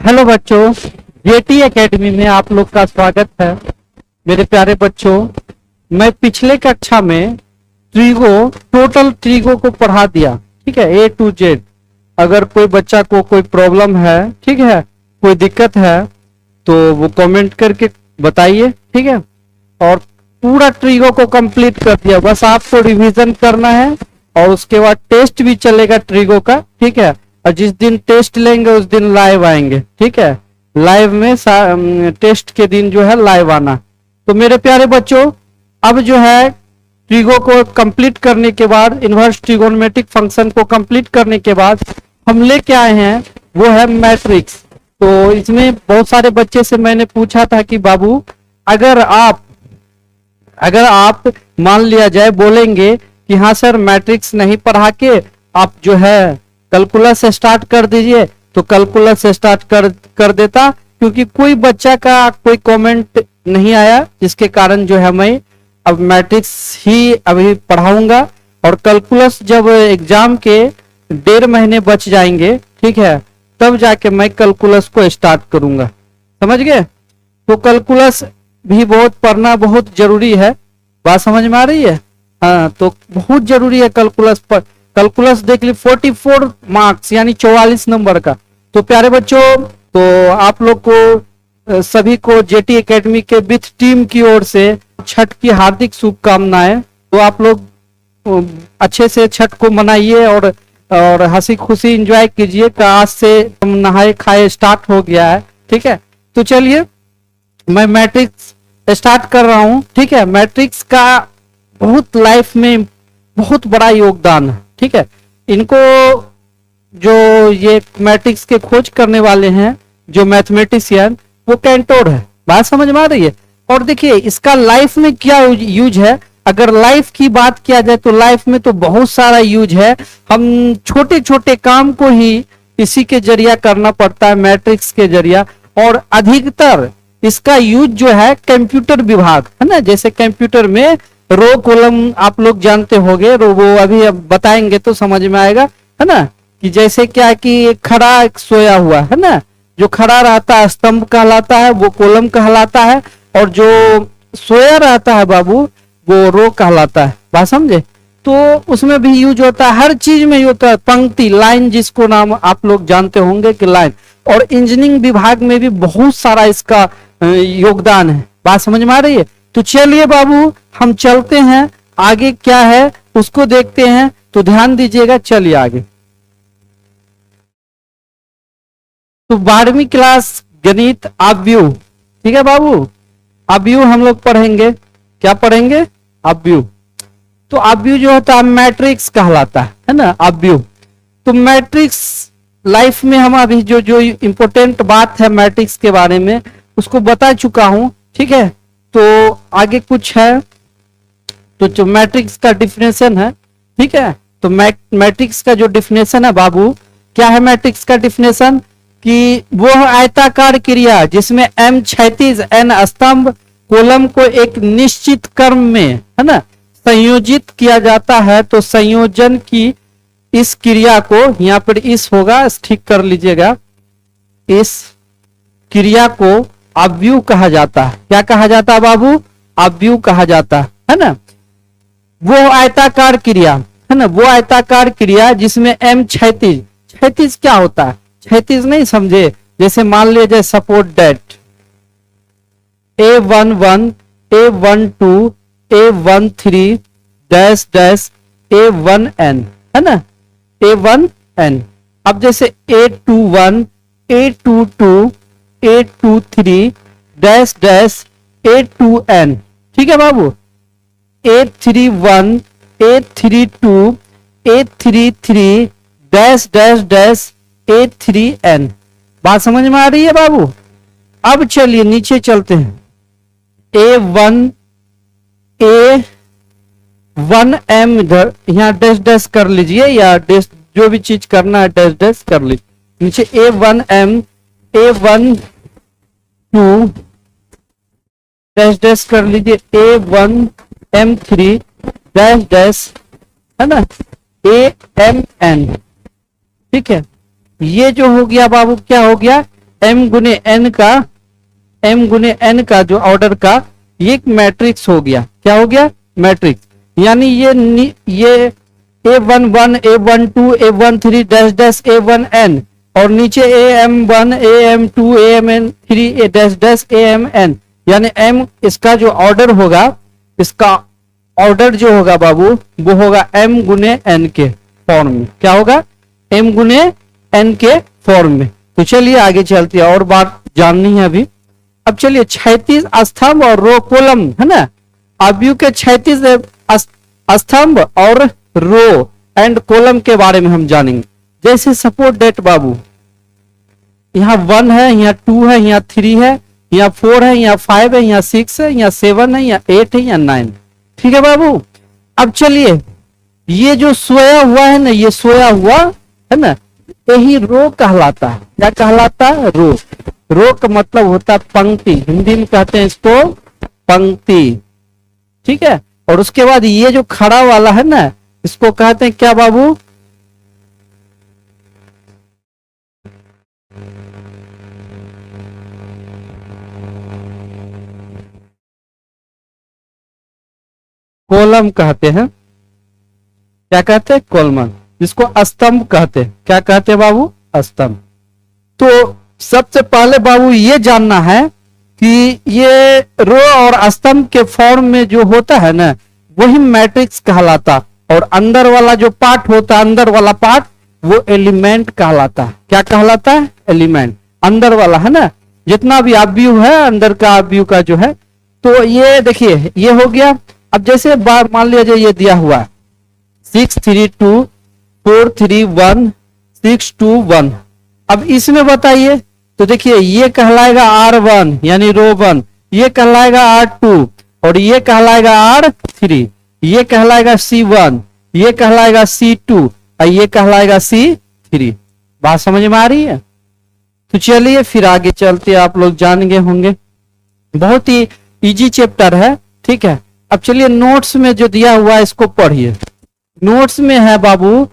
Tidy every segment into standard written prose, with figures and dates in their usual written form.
Hello बच्चों, jetty academy में आप लोग का स्वागत है। मेरे प्यारे बच्चों, मैं पिछले कक्षा में टोटल ट्रीगो को पढ़ा दिया। ठीक है, ए टू जेड। अगर कोई बच्चा को कोई प्रॉब्लम है, ठीक है, कोई दिक्कत है, तो वो कमेंट करके बताइए। ठीक है, और पूरा ट्रीगो को कंप्लीट कर दिया। बस आपको रिवीजन करना है और उसके बाद टेस्ट भी चलेगा ट्रीगो का। ठीक है, और जिस दिन टेस्ट लेंगे उस दिन लाइव आएंगे। ठीक है, लाइव में टेस्ट के दिन जो है लाइव आना। तो मेरे प्यारे बच्चों, अब जो है ट्रीगो को कंप्लीट करने के बाद, इनवर्स ट्रिगोनोमेट्रिक फंक्शन को कंप्लीट करने के बाद हम लेके आए हैं वो है मैट्रिक्स। तो इसमें बहुत सारे बच्चे से मैंने पूछा था कि बाबू, अगर आप मान लिया जाए बोलेंगे कि हाँ सर मैट्रिक्स नहीं पढ़ा के आप जो है कैलकुलस स्टार्ट कर दीजिए, तो कैलकुलस स्टार्ट कर देता। क्योंकि कोई बच्चा का कोई कमेंट नहीं आया, जिसके कारण जो है मैं अब मैट्रिक्स ही अभी पढ़ाऊंगा। और कैलकुलस जब एग्जाम के 1.5 महीने बच जाएंगे, ठीक है, तब जाके मैं कैलकुलस को स्टार्ट करूंगा। समझ गए? तो कैलकुलस भी बहुत पढ़ना बहुत जरूरी है। बात समझ में आ रही है? हाँ, तो बहुत जरूरी है कैलकुलस पर। कैलकुलस देख ली 44 मार्क्स यानी 44 नंबर का। तो प्यारे बच्चों, तो आप लोग को सभी को जेटी एकेडमी के विथ टीम की ओर से छठ की हार्दिक शुभकामनाएं। तो आप लोग अच्छे से छठ को मनाइए और हंसी खुशी एंजॉय कीजिए। आज से हम नहाए खाए स्टार्ट हो गया है। ठीक है, तो चलिए मैं मैट्रिक्स स्टार्ट कर रहा हूं। ठीक है, मैट्रिक्स का बहुत लाइफ में बहुत बड़ा योगदान है। ठीक है, इनको जो ये मैट्रिक्स के खोज करने वाले हैं, जो मैथमेटिशियन, वो कैंटोर है। बात समझ में आ रही है? और देखिए इसका लाइफ में क्या यूज है। अगर लाइफ की बात किया जाए तो लाइफ में तो बहुत सारा यूज है। हम छोटे छोटे काम को ही इसी के जरिया करना पड़ता है, मैट्रिक्स के जरिया। और अधिकतर इसका यूज जो है कंप्यूटर विभाग है ना, जैसे कंप्यूटर में रो कॉलम आप लोग जानते होंगे, वो अभी अब बताएंगे तो समझ में आएगा, है ना। कि जैसे क्या कि खड़ा सोया हुआ है ना, जो खड़ा रहता है स्तंभ कहलाता है, वो कॉलम कहलाता है। और जो सोया रहता है बाबू, वो रो कहलाता है। बात समझे? तो उसमें भी यूज होता है, हर चीज में यूज होता है। पंक्ति, लाइन, जिसको नाम आप लोग जानते होंगे कि लाइन। और इंजीनियरिंग विभाग में भी बहुत सारा इसका योगदान है। बात समझ में आ रही है? तो चलिए बाबू, हम चलते हैं, आगे क्या है उसको देखते हैं। तो ध्यान दीजिएगा, चलिए आगे। तो 12वीं क्लास गणित अवयव, ठीक है बाबू, अवयव हम लोग पढ़ेंगे। क्या पढ़ेंगे? अवयव। तो अवयव जो होता है मैट्रिक्स कहलाता है ना, अवयव। तो मैट्रिक्स लाइफ में हम अभी जो इंपॉर्टेंट बात है मैट्रिक्स के बारे में उसको बता चुका हूं। ठीक है, तो आगे कुछ है। तो जो मैट्रिक्स का डिफिनेशन है, ठीक है, तो मैट्रिक्स का जो डिफिनेशन है बाबू, क्या है मैट्रिक्स का डिफिनेशन? कि वो आयताकार क्रिया जिसमें m क्षैतिज n स्तंभ कॉलम को एक निश्चित क्रम में, है ना, संयोजित किया जाता है। तो संयोजन की इस क्रिया को, यहां पर इस होगा, ठीक कर लीजिएगा, इस क्रिया को अवयव कहा जाता है। क्या कहा जाता है बाबू? अवयव कहा जाता है ना। वो आयताकार क्रिया है ना, वो आयताकार क्रिया जिसमें m क्षैतिज, क्षैतिज क्या होता है? क्षैतिज नहीं समझे? जैसे मान लीजिए support that A11 A12 A13 dash dash A1n, है ना, A1n। अब जैसे A21 A22 A23 dash dash A2n, ठीक है बाबू, A31 A32 A33 dash dash dash A3n। बात समझ में आ रही है बाबू? अब चलिए नीचे चलते हैं। A1 A1m, इधर यहाँ डैश डैश कर लीजिए, या डैश जो भी चीज करना है डैश डैश कर लीजिए। नीचे A1m A12 डैश डैश कर लीजिए, A1m3 डैश डैश, है ना, AMN। ठीक है, ये जो हो गया बाबू, क्या हो गया? m गुने n का जो ऑर्डर का ये एक मैट्रिक्स हो गया। क्या हो गया? मैट्रिक्स। यानी ये A11 A12 A13 dash dash A1n और नीचे AM1 AM2 AMN3 A dash dash AMN, यानी m इसका जो ऑर्डर होगा, इसका ऑर्डर जो होगा बाबू वो होगा m गुने n के फॉर्म में। क्या होगा? m गुने n के फॉर्म में। तो चलिए आगे चलते हैं, और बात जाननी है अभी। अब चलिए 36 स्तंभ और रो कॉलम है ना, अवयव के 36 स्तंभ और रो एंड कॉलम के बारे में हम जानेंगे। जैसे सपोज डेट बाबू, यहाँ 1 है, यहाँ 2 है, यहाँ 3 है, यहाँ 4 है, यहाँ 5 है, यहाँ 6 है, यहाँ 7 है, यहाँ 8 है, यहाँ 9। ठीक है बाबू। अब चलिए ये जो सोया हुआ है ना, ये सोया हुआ है ना, यही रो कहलाता है। क्या कहलाता है? रो। रो का मतलब होता है पंक्ति, हिंदी में कहते हैं इसको पंक्ति। ठीक है। और उसके बाद ये जो खड़ा वाला है ना, इसको कहते हैं क्या बाबू? कॉलम कहते हैं। क्या कहते हैं? कॉलम, जिसको स्तंभ कहते हैं। क्या कहते हैं बाबू? स्तंभ। तो सबसे पहले बाबू ये जानना है कि ये रो और स्तंभ के फॉर्म में जो होता है ना, वही मैट्रिक्स कहलाता, और अंदर वाला जो पार्ट होता है, अंदर वाला पार्ट, वो एलिमेंट कहलाता है। क्या कहलाता है? एलिमेंट। अंदर वाला है ना, जितना भी अवयव है, अंदर का अवयव का जो है। तो ये देखिए ये हो गया। अब जैसे मान लिया ये दिया हुआ है 6 3 2 4 3 1 6 2 1। अब इसमें बताइए, तो देखिए ये कहलाएगा R1 यानी रो 1, ये कहलाएगा R2 और ये कहलाएगा R3, ये कहलाएगा C1, ये कहलाएगा C2 और ये कहलाएगा C3। बात समझ में आ रही है? तो चलिए फिर आगे चलते, आप लोग जान गए होंगे, बहुत ही इजी चैप्टर है। ठीक है। अब चलिए नोट्स में जो दिया हुआ है इसको पढ़िए। नोट्स में है बाबू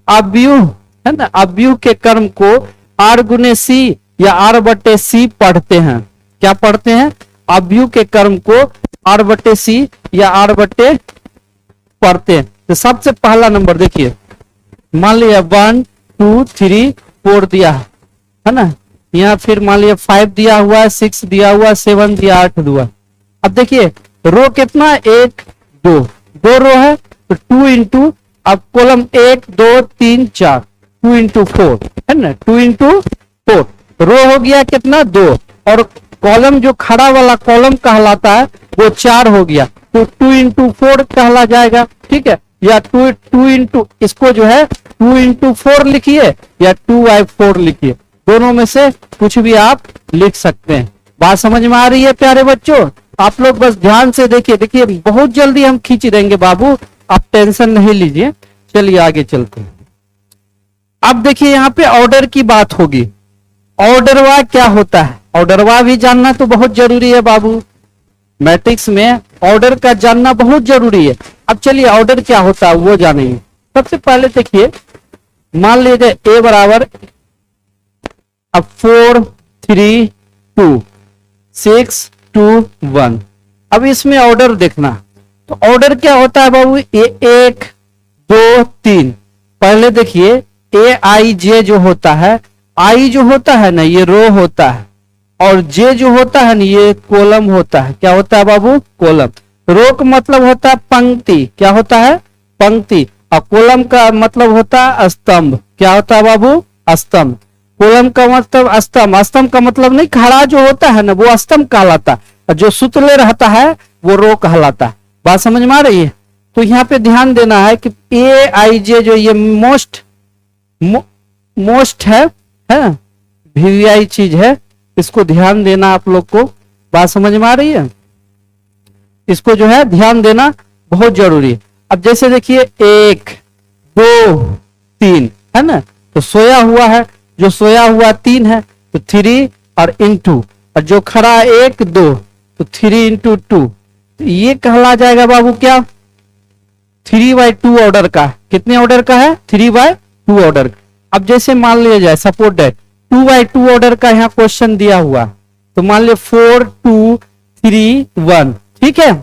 अवयव है ना, अवयव के कर्म को R गुने C या R बटे C पढ़ते हैं। क्या पढ़ते हैं? अवयव के कर्म को R बटे C या R बटे पढ़ते हैं। तो सबसे पहला नंबर देखिए, मान लिया 1 2 3 4 दिया है ना, यहाँ फिर मान लिया 5 दिया हुआ है, 6 दिया हुआ, 7 दिया, 8 दिया। अब देखिए रो कितना? 1 2 दो रो है, तो 2 इंटू, अब कॉलम 1 2 3 4 2 इंटू 4 है ना, 2 इंटू 4 रो हो गया कितना? 2। और कॉलम जो खड़ा वाला कॉलम कहलाता है वो 4 हो गया, तो 2 इंटू 4 कहला जाएगा। ठीक है। या 2 इंटू, इसको जो है 2 इंटू 4 लिखिए या 2/4 लिखिए, दोनों में से कुछ भी आप लिख सकते हैं। बात समझ में आ रही है प्यारे बच्चों? आप लोग बस ध्यान से देखिए, देखिए बहुत जल्दी हम खींच देंगे बाबू, आप टेंशन नहीं लीजिए। चलिए आगे चलते हैं। अब देखिए यहाँ पे ऑर्डर की बात होगी। ऑर्डरवा क्या होता है? ऑर्डरवा भी जानना तो बहुत जरूरी है बाबू, मैट्रिक्स में ऑर्डर का जानना बहुत जरूरी है। अब चलिए ऑर्डर क्या होता है वो जानेंगे। सबसे पहले देखिए, मान लीजिए A बराबर, अब 4 3 2 6 2 1। अब इसमें ऑर्डर देखना, तो ऑर्डर क्या होता है बाबू? 1 2 3। पहले देखिए AIJ जो होता है, I जो होता है ना ये रो होता है, और J जो होता है ना ये कॉलम होता है। क्या होता है बाबू? कॉलम। रो का मतलब होता है पंक्ति। क्या होता है? पंक्ति। और कॉलम का मतलब होता है स्तंभ। क्या होता है बाबू? स्तंभ। कॉलम का मतलब स्तंभ, स्तंभ का मतलब नहीं, खड़ा जो होता है ना वो स्तंभ कहलाता है, और जो सुतले रहता है वो रो कहलाता है। बात समझ में आ रही है? तो यहाँ पे ध्यान देना है कि AIJ जो ये मोस्ट है VVI चीज है, इसको ध्यान देना आप लोग को। बात समझ में आ रही है? इसको जो है ध्यान देना बहुत जरूरी है। अब जैसे देखिए 1 2 3 है ना, तो सोया हुआ है, जो सोया हुआ 3 है तो 3 और इंटू, और जो खड़ा 1 2 तो 3 इंटू 2, तो ये कहला जाएगा बाबू क्या? 3/2 ऑर्डर का। कितने ऑर्डर का है? 3/2 ऑर्डर। अब जैसे मान लिया जाए सपोज दैट 2x2 ऑर्डर का यहाँ क्वेश्चन दिया हुआ, तो मान लिया 4 2 3 1, ठीक है,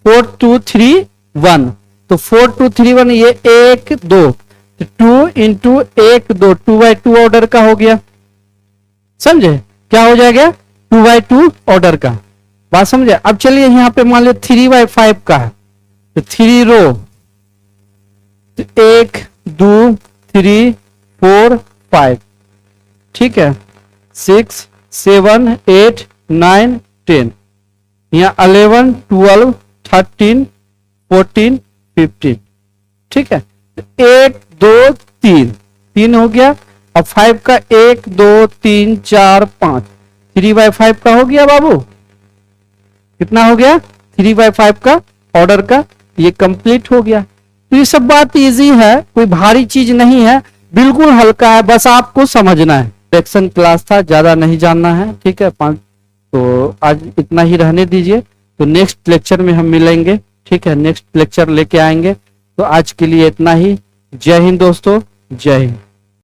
4 2 3 1, तो 4 2 3 1 ये 1 2, 2 इंटू 1 2, 2x2 ऑर्डर का हो गया, समझे, क्या हो जाएगा 2x2 ऑर्डर का, बात समझे। अब चलिए यहाँ पे मान लिया 3x5 का है, तो 3 रो, 1 2 3 4 5, ठीक है, 6 7 8 9 10, यहाँ 11 12 13 14 15, ठीक है, 1 2 3 3 हो गया। अब 5 का 1 2 3 4 5, 3x5 का हो गया बाबू, कितना हो गया 3x5 का ऑर्डर का, ये कंप्लीट हो गया। तो ये सब बात इजी है, कोई भारी चीज नहीं है, बिल्कुल हल्का है, बस आपको समझना है। सेक्शन क्लास था, ज्यादा नहीं जानना है, ठीक है। तो आज इतना ही रहने दीजिए, तो नेक्स्ट लेक्चर में हम मिलेंगे, ठीक है, नेक्स्ट लेक्चर लेके आएंगे। तो आज के लिए इतना ही। जय हिंद दोस्तों, जय हिंद।